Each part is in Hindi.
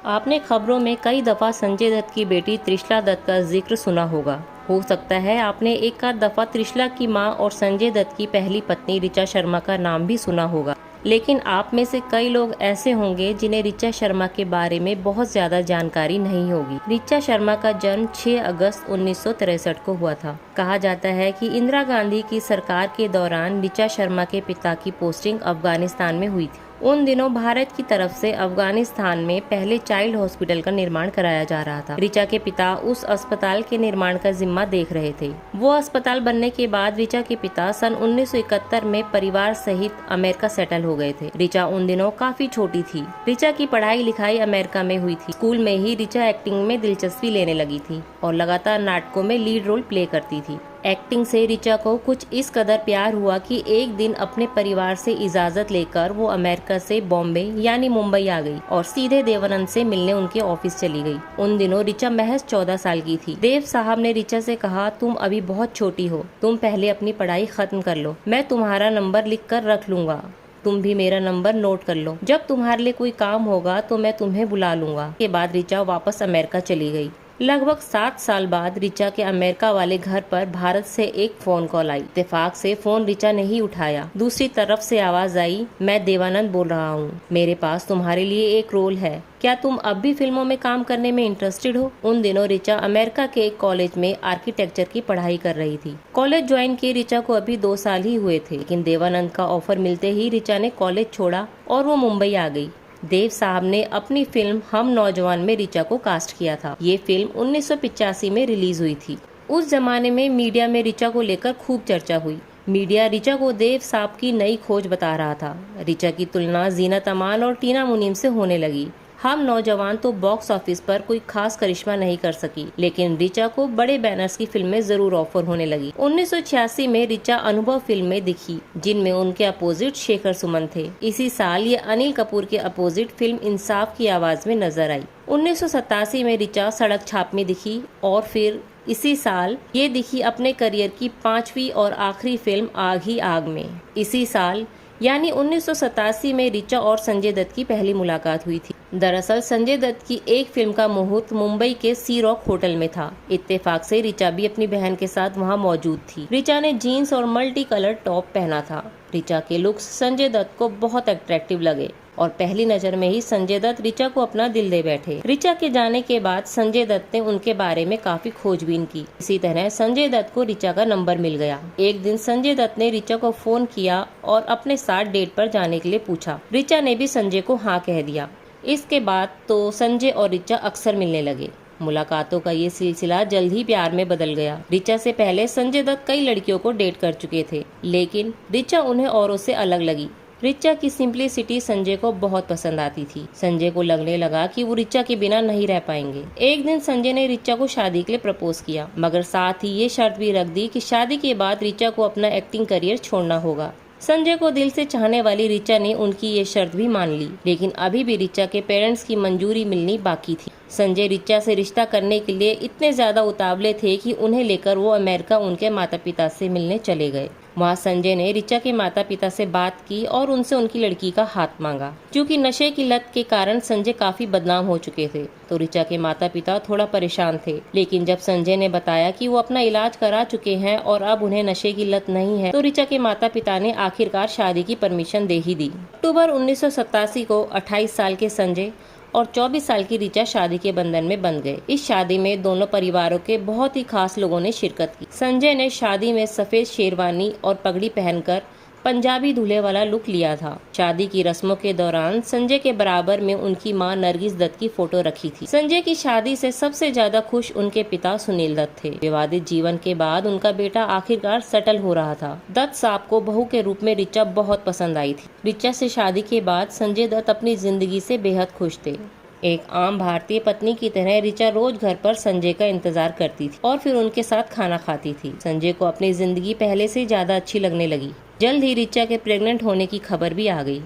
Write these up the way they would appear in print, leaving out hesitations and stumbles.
आपने खबरों में कई दफा संजय दत्त की बेटी त्रिशला दत्त का जिक्र सुना होगा। हो सकता है आपने एक आध दफा त्रिशला की मां और संजय दत्त की पहली पत्नी ऋचा शर्मा का नाम भी सुना होगा। लेकिन आप में से कई लोग ऐसे होंगे जिन्हें ऋचा शर्मा के बारे में बहुत ज्यादा जानकारी नहीं होगी। ऋचा शर्मा का जन्म 6 अगस्त 1963 को हुआ था। कहा जाता है कि इंदिरा गांधी की सरकार के दौरान ऋचा शर्मा के पिता की पोस्टिंग अफगानिस्तान में हुई थी। उन दिनों भारत की तरफ से अफगानिस्तान में पहले चाइल्ड हॉस्पिटल का निर्माण कराया जा रहा था। ऋचा के पिता उस अस्पताल के निर्माण का जिम्मा देख रहे थे। वो अस्पताल बनने के बाद ऋचा के पिता सन 1971 में परिवार सहित अमेरिका सेटल हो गए थे। ऋचा उन दिनों काफी छोटी थी। ऋचा की पढ़ाई लिखाई अमेरिका में हुई थी। स्कूल में ही ऋचा एक्टिंग में दिलचस्पी लेने लगी थी और लगातार नाटकों में लीड रोल प्ले करती थी। एक्टिंग से ऋचा को कुछ इस कदर प्यार हुआ कि एक दिन अपने परिवार से इजाजत लेकर वो अमेरिका से बॉम्बे यानी मुंबई आ गई और सीधे देवानंद से मिलने उनके ऑफिस चली गई। उन दिनों ऋचा महज 14 साल की थी। देव साहब ने ऋचा से कहा, तुम अभी बहुत छोटी हो, तुम पहले अपनी पढ़ाई खत्म कर लो, मैं तुम्हारा नंबर लिख कर रख लूंगा, तुम भी मेरा नंबर नोट कर लो, जब तुम्हारे लिए कोई काम होगा तो मैं तुम्हें बुला लूंगा। के बाद ऋचा वापस अमेरिका चली गई। लगभग 7 साल बाद ऋचा के अमेरिका वाले घर पर भारत से एक फोन कॉल आई। इत्तेफाक से फोन ऋचा ने ही उठाया। दूसरी तरफ से आवाज आई, मैं देवानंद बोल रहा हूँ, मेरे पास तुम्हारे लिए एक रोल है, क्या तुम अब भी फिल्मों में काम करने में इंटरेस्टेड हो? उन दिनों ऋचा अमेरिका के एक कॉलेज में आर्किटेक्चर की पढ़ाई कर रही थी। कॉलेज ज्वाइन किए ऋचा को अभी 2 साल ही हुए थे, लेकिन देवानंद का ऑफर मिलते ही ऋचा ने कॉलेज छोड़ा और वो मुंबई आ गई। देव साहब ने अपनी फिल्म हम नौजवान में ऋचा को कास्ट किया था। ये फिल्म 1985 में रिलीज हुई थी। उस जमाने में मीडिया में ऋचा को लेकर खूब चर्चा हुई। मीडिया ऋचा को देव साहब की नई खोज बता रहा था। ऋचा की तुलना जीनत अमान और टीना मुनीम से होने लगी। हम नौजवान तो बॉक्स ऑफिस पर कोई खास करिश्मा नहीं कर सकी, लेकिन ऋचा को बड़े बैनर्स की फिल्में जरूर ऑफर होने लगी। 1986 में ऋचा अनुभव फिल्म में दिखी, जिनमें उनके अपोजिट शेखर सुमन थे। इसी साल ये अनिल कपूर के अपोजिट फिल्म इंसाफ की आवाज में नजर आई। 1987 में ऋचा सड़क छाप में दिखी और फिर इसी साल ये दिखी अपने करियर की 5वीं और आखिरी फिल्म आग ही आग में। इसी साल यानी 1987 में ऋचा और संजय दत्त की पहली मुलाकात हुई थी। दरअसल संजय दत्त की एक फिल्म का मुहूर्त मुंबई के सी रॉक होटल में था। इत्तेफाक से ऋचा भी अपनी बहन के साथ वहां मौजूद थी। ऋचा ने जीन्स और मल्टी कलर टॉप पहना था। ऋचा के लुक्स संजय दत्त को बहुत अट्रैक्टिव लगे और पहली नजर में ही संजय दत्त ऋचा को अपना दिल दे बैठे। ऋचा के जाने के बाद संजय दत्त ने उनके बारे में काफी खोजबीन की। इसी तरह संजय दत्त को ऋचा का नंबर मिल गया। एक दिन संजय दत्त ने ऋचा को फोन किया और अपने साथ डेट पर जाने के लिए पूछा। ऋचा ने भी संजय को हाँ कह दिया। इसके बाद तो संजय और ऋचा अक्सर मिलने लगे। मुलाकातों का ये सिलसिला जल्द ही प्यार में बदल गया। ऋचा से पहले संजय दत्त कई लड़कियों को डेट कर चुके थे, लेकिन ऋचा उन्हें औरों से अलग लगी। ऋचा की सिंप्लिसिटी संजय को बहुत पसंद आती थी। संजय को लगने लगा कि वो ऋचा के बिना नहीं रह पाएंगे। एक दिन संजय ने ऋचा को शादी के लिए प्रपोज किया, मगर साथ ही ये शर्त भी रख दी कि शादी के बाद ऋचा को अपना एक्टिंग करियर छोड़ना होगा। संजय को दिल से चाहने वाली ऋचा ने उनकी ये शर्त भी मान ली, लेकिन अभी भी ऋचा के पेरेंट्स की मंजूरी मिलनी बाकी थी। संजय ऋचा से रिश्ता करने के लिए इतने ज्यादा उतावले थे कि उन्हें लेकर वो अमेरिका उनके माता पिता से मिलने चले गए। वहाँ संजय ने ऋचा के माता पिता से बात की और उनसे उनकी लड़की का हाथ मांगा। क्योंकि नशे की लत के कारण संजय काफी बदनाम हो चुके थे, तो ऋचा के माता पिता थोड़ा परेशान थे। लेकिन जब संजय ने बताया कि वो अपना इलाज करा चुके हैं और अब उन्हें नशे की लत नहीं है, तो ऋचा के माता पिता ने आखिरकार शादी की परमिशन दे ही दी। अक्टूबर 1987 को 28 साल के संजय और 24 साल की ऋचा शादी के बंधन में बंध गए। इस शादी में दोनों परिवारों के बहुत ही खास लोगों ने शिरकत की। संजय ने शादी में सफेद शेरवानी और पगड़ी पहनकर पंजाबी दूल्हे वाला लुक लिया था। शादी की रस्मों के दौरान संजय के बराबर में उनकी मां नरगिस दत्त की फोटो रखी थी। संजय की शादी से सबसे ज्यादा खुश उनके पिता सुनील दत्त थे। विवादित जीवन के बाद उनका बेटा आखिरकार सेटल हो रहा था। दत्त साहब को बहू के रूप में ऋचा बहुत पसंद आई थी। ऋचा से शादी के बाद संजय दत्त अपनी जिंदगी से बेहद खुश थे। एक आम भारतीय पत्नी की तरह ऋचा रोज घर पर संजय का इंतजार करती थी और फिर उनके साथ खाना खाती थी। संजय को अपनी जिंदगी पहले से ज्यादा अच्छी लगने लगी। जल्द ही ऋचा के प्रेग्नेंट होने की खबर भी आ गई।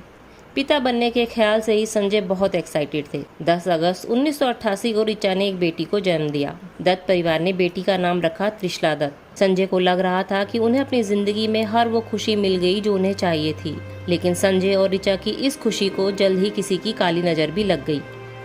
पिता बनने के ख्याल से ही संजय बहुत एक्साइटेड थे। 10 अगस्त 1988 को ऋचा ने एक बेटी को जन्म दिया। दत्त परिवार ने बेटी का नाम रखा त्रिशला दत्त। संजय को लग रहा था कि उन्हें अपनी जिंदगी में हर वो खुशी मिल गई जो उन्हें चाहिए थी, लेकिन संजय और ऋचा की इस खुशी को जल्द ही किसी की काली नजर भी लग गई।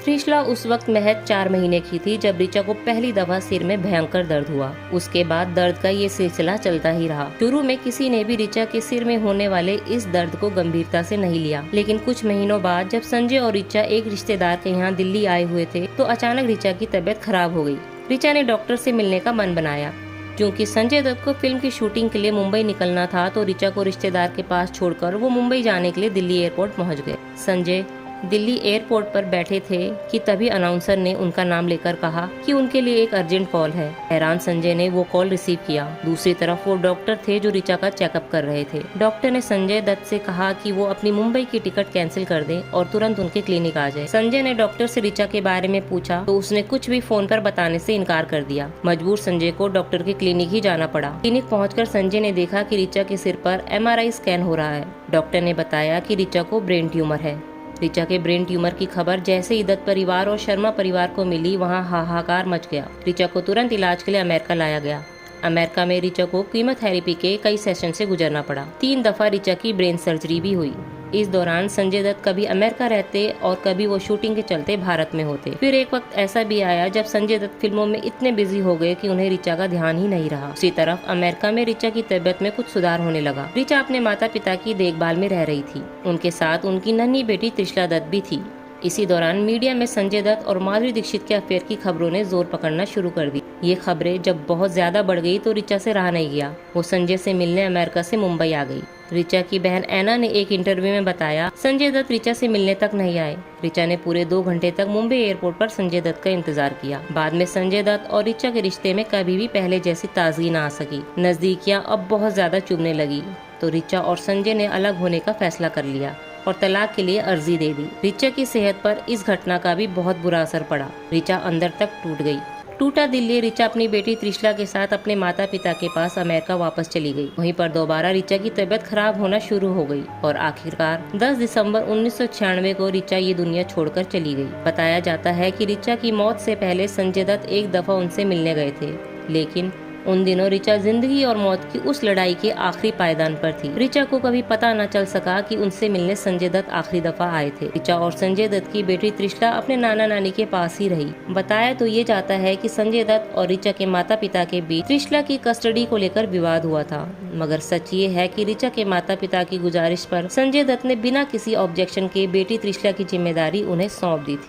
त्रिशला उस वक्त महज 4 महीने की थी जब ऋचा को पहली दफा सिर में भयंकर दर्द हुआ। उसके बाद दर्द का ये सिलसिला चलता ही रहा। शुरू में किसी ने भी ऋचा के सिर में होने वाले इस दर्द को गंभीरता से नहीं लिया, लेकिन कुछ महीनों बाद जब संजय और ऋचा एक रिश्तेदार के यहाँ दिल्ली आए हुए थे तो अचानक ऋचा की तबीयत खराब हो गई। ऋचा ने डॉक्टर से मिलने का मन बनाया। क्योंकि संजय दत्त को फिल्म की शूटिंग के लिए मुंबई निकलना था तो ऋचा को रिश्तेदार के पास छोड़कर वो मुंबई जाने के लिए दिल्ली एयरपोर्ट पहुंच गए। संजय दिल्ली एयरपोर्ट पर बैठे थे कि तभी अनाउंसर ने उनका नाम लेकर कहा कि उनके लिए एक अर्जेंट कॉल है। हैरान संजय ने वो कॉल रिसीव किया। दूसरी तरफ वो डॉक्टर थे जो ऋचा का चेकअप कर रहे थे। डॉक्टर ने संजय दत्त से कहा कि वो अपनी मुंबई की टिकट कैंसिल कर दें और तुरंत उनके क्लिनिक आ जाए। संजय ने डॉक्टर से ऋचा के बारे में पूछा तो उसने कुछ भी फोन पर बताने से इनकार कर दिया। मजबूर संजय को डॉक्टर के क्लिनिक ही जाना पड़ा। क्लिनिक पहुंचकर संजय ने देखा कि ऋचा के सिर पर MRI स्कैन हो रहा है। डॉक्टर ने बताया कि ऋचा को ब्रेन ट्यूमर है। ऋचा के ब्रेन ट्यूमर की खबर जैसे ही दत्त परिवार और शर्मा परिवार को मिली, वहां हाहाकार मच गया। ऋचा को तुरंत इलाज के लिए अमेरिका लाया गया। अमेरिका में ऋचा को कीमोथेरेपी के कई सेशन से गुजरना पड़ा। 3 दफा ऋचा की ब्रेन सर्जरी भी हुई। इस दौरान संजय दत्त कभी अमेरिका रहते और कभी वो शूटिंग के चलते भारत में होते। फिर एक वक्त ऐसा भी आया जब संजय दत्त फिल्मों में इतने बिजी हो गए कि उन्हें ऋचा का ध्यान ही नहीं रहा। दूसरी तरफ अमेरिका में ऋचा की तबीयत में कुछ सुधार होने लगा। ऋचा अपने माता पिता की देखभाल में रह रही थी। उनके साथ उनकी नन्ही बेटी त्रिशला दत्त भी थी। इसी दौरान मीडिया में संजय दत्त और माधुरी दीक्षित के अफेयर की खबरों ने जोर पकड़ना शुरू कर दी। ये खबरें जब बहुत ज्यादा बढ़ गई तो ऋचा से रहा नहीं गया। वो संजय से मिलने अमेरिका से मुंबई आ गई। ऋचा की बहन ऐना ने एक इंटरव्यू में बताया, संजय दत्त ऋचा से मिलने तक नहीं आए। ऋचा ने पूरे 2 घंटे तक मुंबई एयरपोर्ट पर संजय दत्त का इंतजार किया। बाद में संजय दत्त और ऋचा के रिश्ते में कभी भी पहले जैसी ताजगी न आ सकी। नजदीकियां अब बहुत ज्यादा चुभने लगी तो ऋचा और संजय ने अलग होने का फैसला कर लिया और तलाक के लिए अर्जी दे दी। ऋचा की सेहत पर इस घटना का भी बहुत बुरा असर पड़ा। ऋचा अंदर तक टूट गई। टूटा दिल लिए ऋचा अपनी बेटी त्रिशला के साथ अपने माता पिता के पास अमेरिका वापस चली गई। वहीं पर दोबारा ऋचा की तबीयत खराब होना शुरू हो गई और आखिरकार 10 दिसंबर 1996 को ऋचा ये दुनिया छोड़कर चली गई। बताया जाता है कि ऋचा की मौत से पहले संजय दत्त एक दफा उनसे मिलने गए थे, लेकिन उन दिनों ऋचा जिंदगी और मौत की उस लड़ाई के आखिरी पायदान पर थी। ऋचा को कभी पता न चल सका कि उनसे मिलने संजय दत्त आखिरी दफा आए थे। ऋचा और संजय दत्त की बेटी त्रिशला अपने नाना नानी के पास ही रही। बताया तो ये जाता है कि संजय दत्त और ऋचा के माता पिता के बीच त्रिशला की कस्टडी को लेकर विवाद हुआ था, मगर सच ये है कि ऋचा के माता पिता की गुजारिश पर संजय दत्त ने बिना किसी ऑब्जेक्शन के बेटी त्रिशला की जिम्मेदारी उन्हें सौंप दी थी।